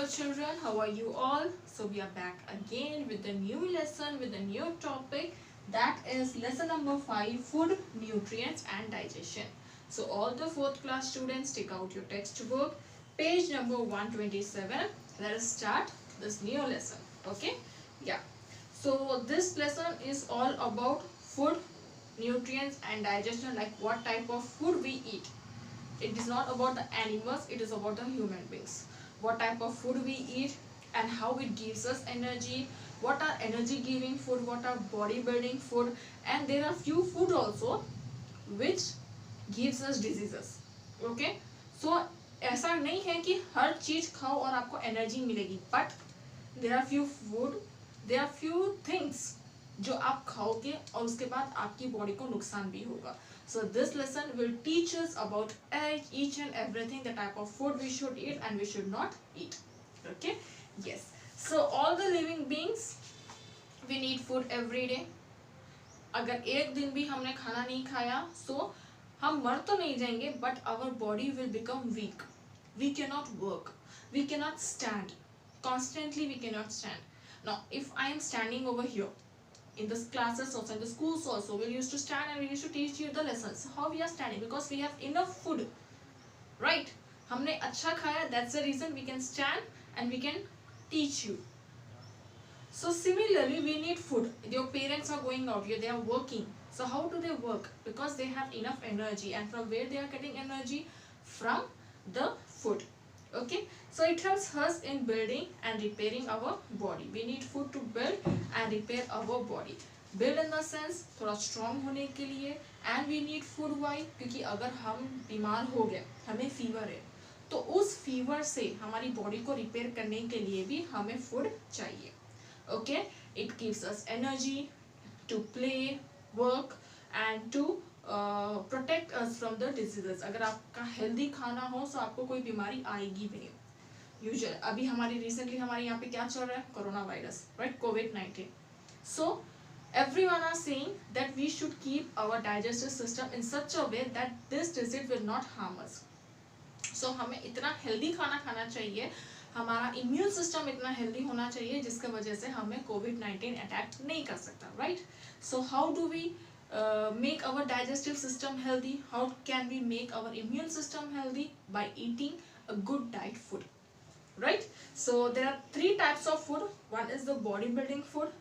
Hello children, how are you all? So we are back again with a new lesson with a new topic, that is lesson number 5, food, nutrients and digestion. So all the 4th class students, take out your textbook, page number 127. Let us start this new lesson. Okay, yeah. So this lesson is all about food, nutrients and digestion, like what type of food we eat. It is not about the animals, it is about the human beings. What type of food we eat and how it gives us energy, what are energy giving food, what are body building food, and there are few food also which gives us diseases. Okay, so ऐसा नहीं है कि हर चीज खाओ और आपको energy मिलेगी, but there are few food, there are few things जो आप खाओगे और उसके बाद आपकी बॉडी को नुकसान भी होगा. So this lesson will teach us about each and everything, the type of food we should eat and we should not eat. Okay, yes. So all the living beings, we need food every day. अगर एक दिन भी हमने खाना नहीं खाया, so हम मर तो नहीं जाएंगे, but our body will become weak. We cannot work, we cannot stand constantly, we cannot stand. Now if I am standing over here in the classes also, in the schools also, we used to stand and we used to teach you the lessons. How we are standing? Because we have enough food, right? हमने अच्छा खाया, that's the reason we can stand and we can teach you. So similarly, we need food. Your parents are going out here, they are working. So how do they work? Because they have enough energy, and from where they are getting energy? From the food. Okay, so it helps us in building and repairing our body. We need food to build and repair our body. Build in the sense थोड़ा strong होने के लिए, and we need food why? क्योंकि अगर हम बीमार हो गए, हमें फीवर है, तो उस फीवर से हमारी बॉडी को रिपेयर करने के लिए भी हमें फूड चाहिए. Okay, it gives us energy to play, work and to protect us from the diseases. अगर आपका healthy खाना हो तो आपको कोई बीमारी आएगी भी नहीं. Usually अभी हमारी recently हमारे यहाँ पे क्या चल रहा है? Corona virus, right? COVID-19. So everyone are saying that we should keep our digestive system in such a way that this disease will not harm us. So हमें इतना healthy खाना खाना चाहिए, हमारा इम्यून सिस्टम इतना हेल्दी होना चाहिए जिसकी वजह से हमें कोविड-19 अटैक नहीं कर सकता, right? So how do we make our digestive system healthy? How can we make our immune system healthy? By eating a good diet food, right? So there are 3 types of food. One is the bodybuilding food,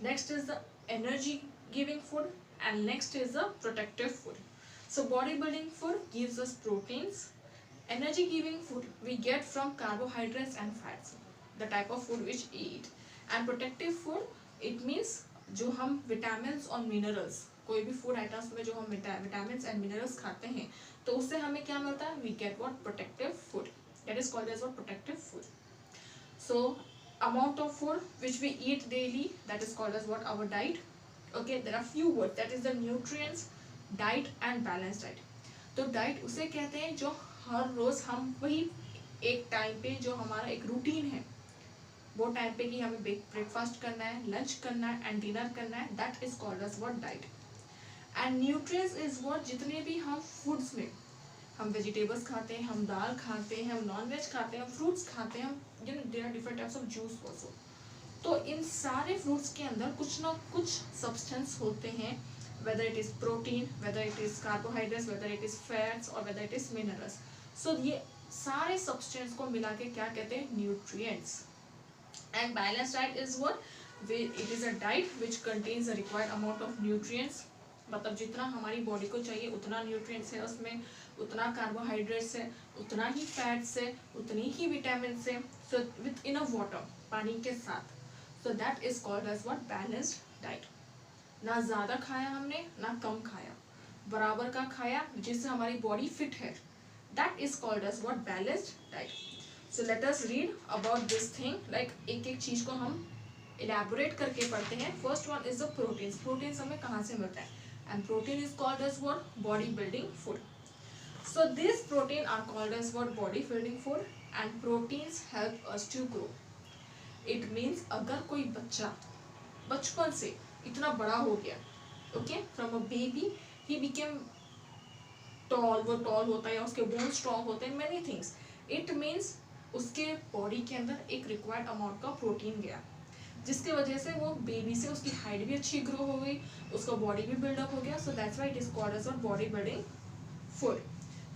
next is the energy giving food, and next is the protective food. So bodybuilding food gives us proteins. Energy giving food we get from carbohydrates and fats, the type of food which we eat. And protective food, it means जो हम vitamins और minerals, कोई भी food items में जो हम vitamins and minerals खाते हैं, तो उससे हमें क्या मिलता है? We get what? Protective food. That is called as what? Protective food. So amount of food which we eat daily, that is called as what? Our diet. Okay, there are few words, that is the nutrients, diet and balanced diet. तो diet उसे कहते हैं जो हर रोज हम वही एक time पे, जो हमारा एक रूटीन है, वो टाइम पे कि हमें ब्रेकफास्ट करना है, लंच करना है एंड डिनर करना है, that is called as what? Diet. And nutrients is what? जितने भी हम फूड्स में, हम वेजिटेबल्स खाते हैं, हम दाल खाते हैं, हम नॉन वेज खाते हैं, हम फ्रूट्स खाते हैं, हम there are different types of juice also. तो इन सारे फ्रूट्स के अंदर कुछ ना कुछ सब्सटेंस होते हैं, whether it is protein, whether it is carbohydrates, whether it is fats or whether it is minerals. So ये सारे substance को मिला के क्या कहते हैं? Nutrients. And balanced diet is what? It is a diet which contains a required amount of nutrients. मतलब जितना हमारी बॉडी को चाहिए उतना न्यूट्रिएंट्स है उसमें, उतना कार्बोहाइड्रेट्स है, उतना ही फैट्स है, उतनी ही विटामिन है, so with enough water, पानी के साथ. So that is called as what? Balanced diet. ना ज़्यादा खाया हमने, ना कम खाया, बराबर का खाया जिससे हमारी बॉडी फिट है. That is called as what? Balanced diet. So let us read about this thing. Like एक एक चीज़ को हम elaborate करके पढ़ते हैं. First one is the proteins. Proteins हमें कहाँ से मिलता है? And protein is called as what? Body building food. So these protein are called as what? Body building food. And proteins help us to grow. It means अगर कोई बच्चा बचपन से इतना बड़ा हो गया, okay, from a baby he became tall, वो tall होता है, उसके bones strong होते हैं, many things. It means उसके बॉडी के अंदर एक रिक्वायर्ड अमाउंट का प्रोटीन गया, जिसके वजह से वो बेबी से उसकी हाइट भी अच्छी ग्रो हो गई, उसका बॉडी भी बिल्डअप हो गया. So that's why it is called as body building food.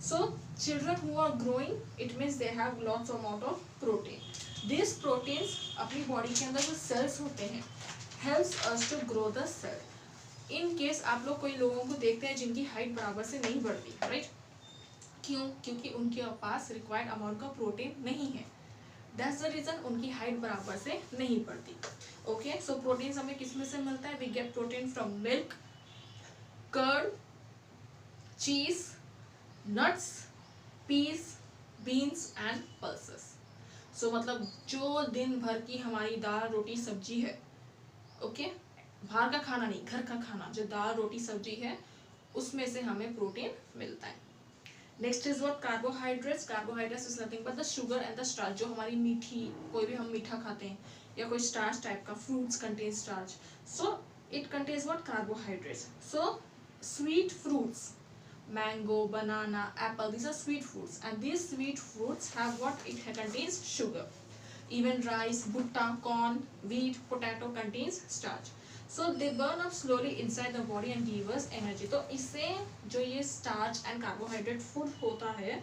So children who are growing, it means they have lots amount of protein. These proteins अपनी बॉडी के अंदर जो सेल्स होते हैं helps us to grow the cell. In case आप लोग कोई लोगों को देखते हैं जिनकी हाइट बराबर से नहीं बढ़ती, राइट? क्यों? क्योंकि उनके पास रिक्वायर्ड अमाउंट का प्रोटीन नहीं है. दैट्स द रीजन उनकी हाइट बराबर से नहीं बढ़ती. ओके, सो प्रोटीन हमें किस में से मिलता है? We get protein from milk, curd, cheese, nuts, peas, beans and pulses. So मतलब जो दिन भर की हमारी दाल रोटी सब्जी है, ओके, बाहर का खाना नहीं, घर का खाना, जो दाल रोटी सब्जी है उसमें से हमें प्रोटीन मिलता है. Next is what? Carbohydrates. Carbohydrates is nothing but the sugar and the starch. जो हमारी मीठी, कोई भी हम मीठा खाते हैं या कोई स्टार्च टाइप का, fruits contain starch, so it contains what? Carbohydrates. So sweet fruits, mango, banana, apple, these are sweet fruits, and these sweet fruits have what? It contains sugar. Even rice, butta, corn, wheat, potato contains starch. So they burn up slowly inside the body and give us energy. तो इससे जो ये starch and carbohydrate food होता है,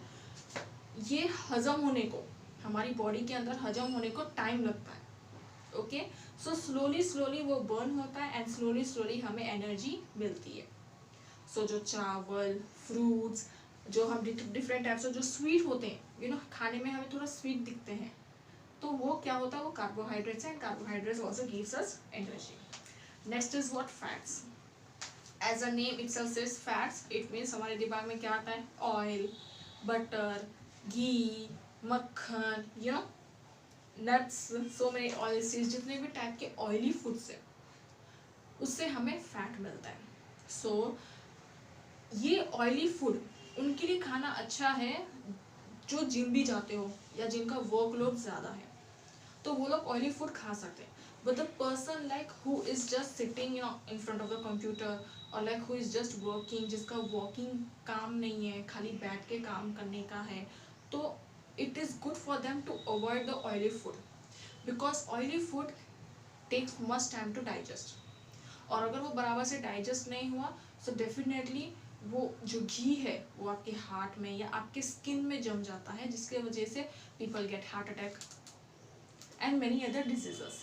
ये हजम होने को, हमारी बॉडी के अंदर हजम होने को टाइम लगता है. ओके, सो स्लोली वो बर्न होता है एंड स्लोली हमें एनर्जी मिलती है. सो जो चावल, फ्रूट्स, जो हम डिफरेंट टाइप्स ऑफ जो स्वीट होते हैं, यू नो, खाने में हमें थोड़ा स्वीट दिखते हैं, तो वो क्या होता है? वो कार्बोहाइड्रेट्स हैं. Carbohydrates also gives us energy. Next is what? Fats. As a name itself says fats, it means हमारे दिमाग में क्या आता है? ऑयल, बटर, घी, मक्खन, you know, nuts, so many oil seeds, जितने भी टाइप के ऑयली फूड्स है उससे हमें फैट मिलता है. सो ये ऑयली फूड उनके लिए खाना अच्छा है जो जिम भी जाते हो या जिनका वर्कलोड ज़्यादा है, तो वो लोग ऑयली फूड खा सकते हैं. But the person like who is just sitting in front of the computer, और like who is just working, जिसका वॉकिंग काम नहीं है, खाली बैठ के काम करने का है, तो it is good for them to avoid the oily food, because oily food takes much time to digest. और अगर वो बराबर से डाइजेस्ट नहीं हुआ, सो डेफिनेटली वो जो घी है वो आपके हार्ट में या आपके स्किन में जम जाता है, जिसके वजह से people get heart attack and many other diseases.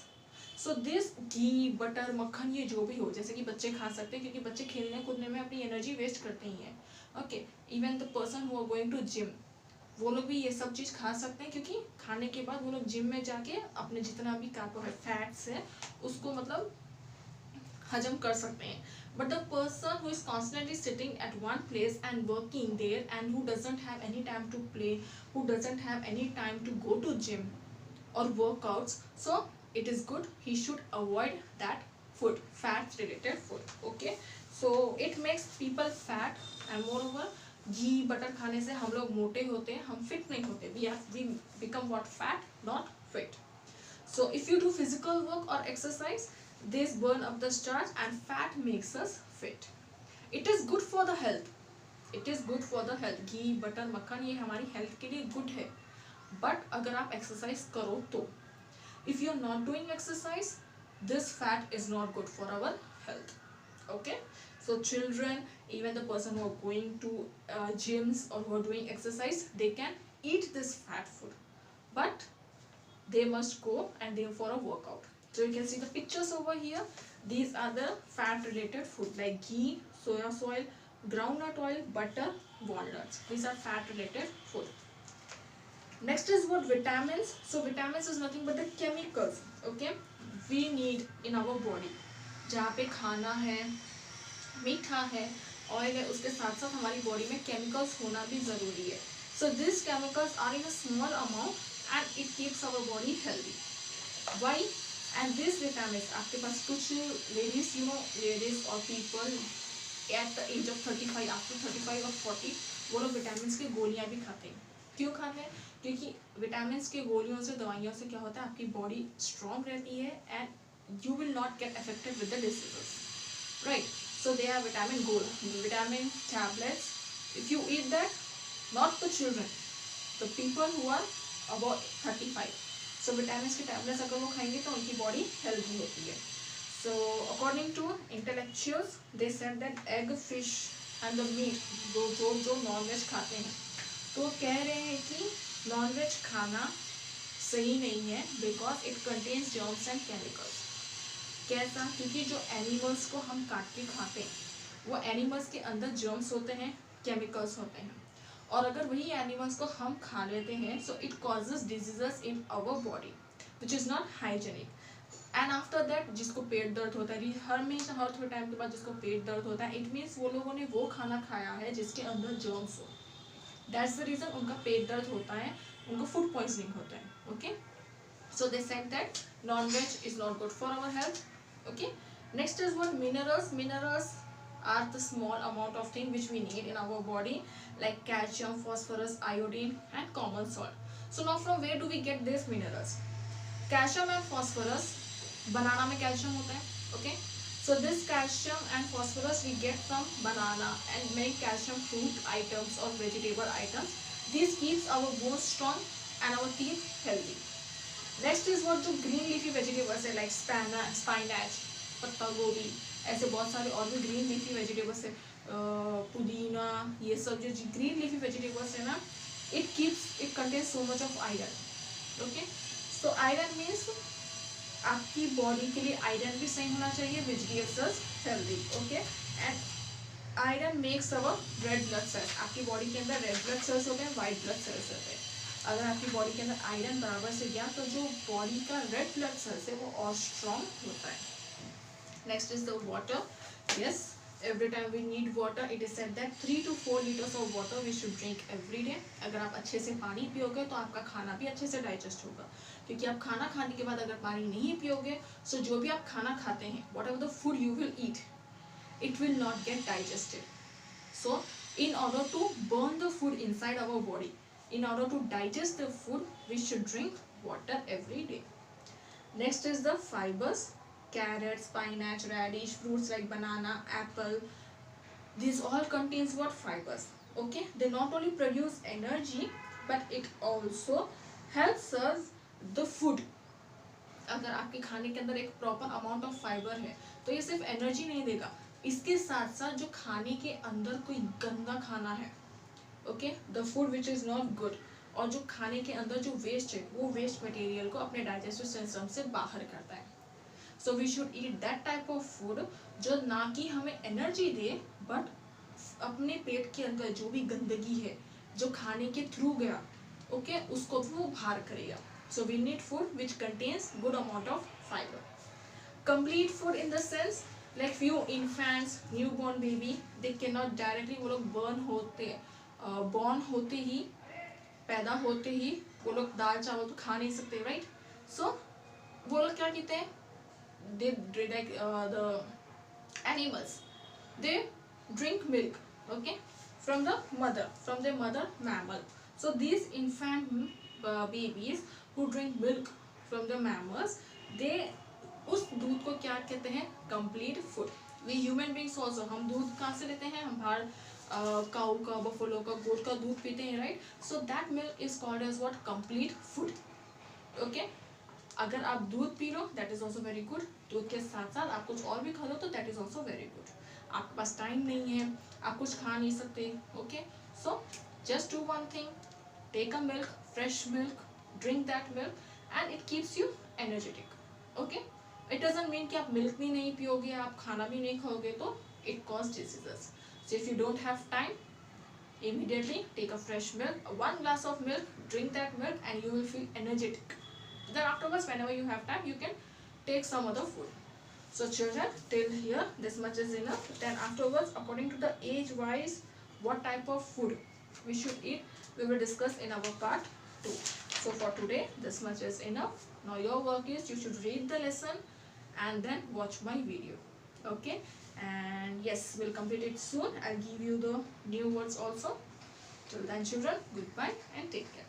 So this ghee, butter, मक्खन, ये जो भी हो, जैसे कि बच्चे खा सकते हैं क्योंकि बच्चे खेलने कूदने में अपनी एनर्जी वेस्ट करते ही हैं. Okay, even the person who are going to gym, वो लोग भी ये सब चीज़ खा सकते हैं क्योंकि खाने के बाद वो लोग जिम में जाके अपने जितना भी कार्बोहाइड्रेट्स है उसको मतलब हजम कर सकते हैं. But the person who is constantly sitting at one place and working there and who doesn't have any time to play, who doesn't have any time to go to gym or workouts, so it is good he should avoid that food, fat related food. Okay, so it makes people fat and moreover ghee butter खाने से हम लोग मोटे होते हैं, हम fit नहीं होते. we become what? Fat, not fit. So if you do physical work or exercise, this burn up the starch and fat makes us fit. It is good for the health. It is good for the health. Ghee butter मक्खन ये हमारी health के लिए good है. But अगर आप exercise करो तो, if you are not doing exercise, this fat is not good for our health. Okay, so children, even the person who are going to gyms or who are doing exercise, they can eat this fat food, but they must go and they for a workout. So you can see the pictures over here. These are the fat related food like ghee, soya oil, groundnut oil, butter, walnuts. These are fat related food. Next is what? Vitamins. So vitamins is nothing but the chemicals, okay, we need in our body. जहाँ पे खाना है, मीठा है, oil है, उसके साथ साथ हमारी बॉडी में केमिकल्स होना भी ज़रूरी है. So these chemicals are in a small amount and it keeps our body healthy. Why? And these vitamins, आपके पास कुछ ladies, you know, ladies or people at the age of 35, after 35 or 40, वो लोग vitamins की गोलियाँ भी खाते हैं. क्यों खाते हैं? क्योंकि विटामिन्स की गोलियों से, दवाइयों से क्या होता है, आपकी बॉडी स्ट्रॉन्ग रहती है and you will not get affected with the diseases, right? So they have vitamin gold, vitamin tablets. If you eat that, not the children, the people who are about 35. So vitamin के tablets अगर वो खाएंगे तो उनकी body healthy होती है. So according to intellectuals they said that egg, fish and the meat, जो non veg खाते हैं, तो कह रहे हैं कि नॉन वेज खाना सही नहीं है because it contains germs and chemicals. कैसा? क्योंकि जो एनिमल्स को हम काट के खाते हैं वो एनिमल्स के अंदर जर्म्स होते हैं, केमिकल्स होते हैं, और अगर वही एनिमल्स को हम खा लेते हैं so it causes diseases in our body which is not hygienic. And after that जिसको पेट दर्द होता है, हमेशा हर थोड़े टाइम के बाद जिसको पेट दर्द होता है, इट मीन्स वो लोगों ने वो खाना खाया है जिसके अंदर जर्म्स हो. दैट्स द रीज़न उनका पेट दर्द होता है, उनको फूड पॉइजनिंग होता है. Okay, so they said that non-veg is not good for our health. Okay, next is what? Minerals are the small amount of thing which we need in our body, like calcium, phosphorus, iodine and common salt. So now from where do we get these minerals? Calcium and phosphorus, banana में calcium होता है. Okay, so this calcium and phosphorus we get from banana and many calcium fruit items or vegetable items. This keeps our bones strong and our teeth healthy. Next is what? जो green leafy vegetables है like स्पाइनच, पत्ता गोभी, ऐसे बहुत सारे और भी green leafy vegetables है, पुदीना, ये सब जो ग्रीन लीफी वेजिटेबल्स है ना, it contains so much of iron. Okay, so iron means आपकी बॉडी के लिए आयरन भी सही होना चाहिए, which gives us healthy. Okay, and iron makes our red blood cells. आपकी बॉडी के अंदर रेड ब्लड सेल्स होते हैं, वाइट ब्लड सेल्स होते हैं. अगर आपकी बॉडी के अंदर आयरन बराबर से गया तो जो बॉडी का रेड ब्लड सेल्स है वो और स्ट्रॉन्ग होता है. Next is the water. Yes, every time we need water. It is said that 3 to 4 liters of water we should drink every day. अगर आप अच्छे से पानी पियोगे तो आपका खाना भी अच्छे से डाइजेस्ट होगा, क्योंकि आप खाना खाने के बाद अगर पानी नहीं पियोगे सो जो भी आप खाना खाते हैं, what ever the food you will eat, it will not gate digested. So in order to burn the food inside our body, in order to digest the food, we should drink water every day. Next is the fibers. Carrot, spinach, radish, fruits like banana, apple, these all contains what? Fibers. Okay, they not only produce energy but it also helps us the food. अगर आपके खाने के अंदर एक proper amount of fibre है तो ये सिर्फ एनर्जी नहीं देगा, इसके साथ साथ जो खाने के अंदर कोई गंदा खाना है, okay, the food which is not good, और जो खाने के अंदर जो वेस्ट है वो वेस्ट मटेरियल को अपने डाइजेस्टिव सिस्टम से बाहर करता है. So we should eat that type of food जो ना कि हमें एनर्जी दे बट अपने पेट के अंदर जो भी गंदगी है जो खाने के थ्रू गया, ओके, उसको वो बाहर करेगा. So we need food which contains good amount of fibre. Complete food in the sense like few infants, new born baby, they can not directly, वो लोग बॉर्न होते ही, पैदा होते ही वो लोग दाल चावल तो खा नहीं सकते, राइट. सो वो लोग क्या कहते हैं, they like the animals, they drink milk, okay, from their mother mammal. So these infant babies who drink milk from the mammals, they उस दूध को क्या कहते हैं? Complete food. We human beings also, हम दूध कहाँ से लेते हैं? हम बाहर काऊ का, बफलो का, गोट का दूध पीते हैं, right. So that milk is called as what? Complete food. Okay, अगर आप दूध पी लो that is also very good. दूध के साथ साथ आप कुछ और भी खा लो तो that is also very good. आपके पास टाइम नहीं है, आप कुछ खा नहीं सकते, okay, so just do one thing, take a milk, fresh milk, drink that milk and it keeps you energetic. Okay, it doesn't mean कि आप मिल्क भी नहीं पियोगे, आप खाना भी नहीं खाओगे तो it cause diseases. So if you don't have time, immediately take a fresh milk, 1 glass of milk, drink that milk and you will feel energetic. Then afterwards, whenever you have time, you can take some other food. So children, till here this much is enough. Then afterwards, according to the age wise, what type of food we should eat, we will discuss in our part 2. So for today this much is enough. Now your work is, you should read the lesson and then watch my video. Okay, and yes, we'll complete it soon. I'll give you the new words also. Till then children, goodbye and take care.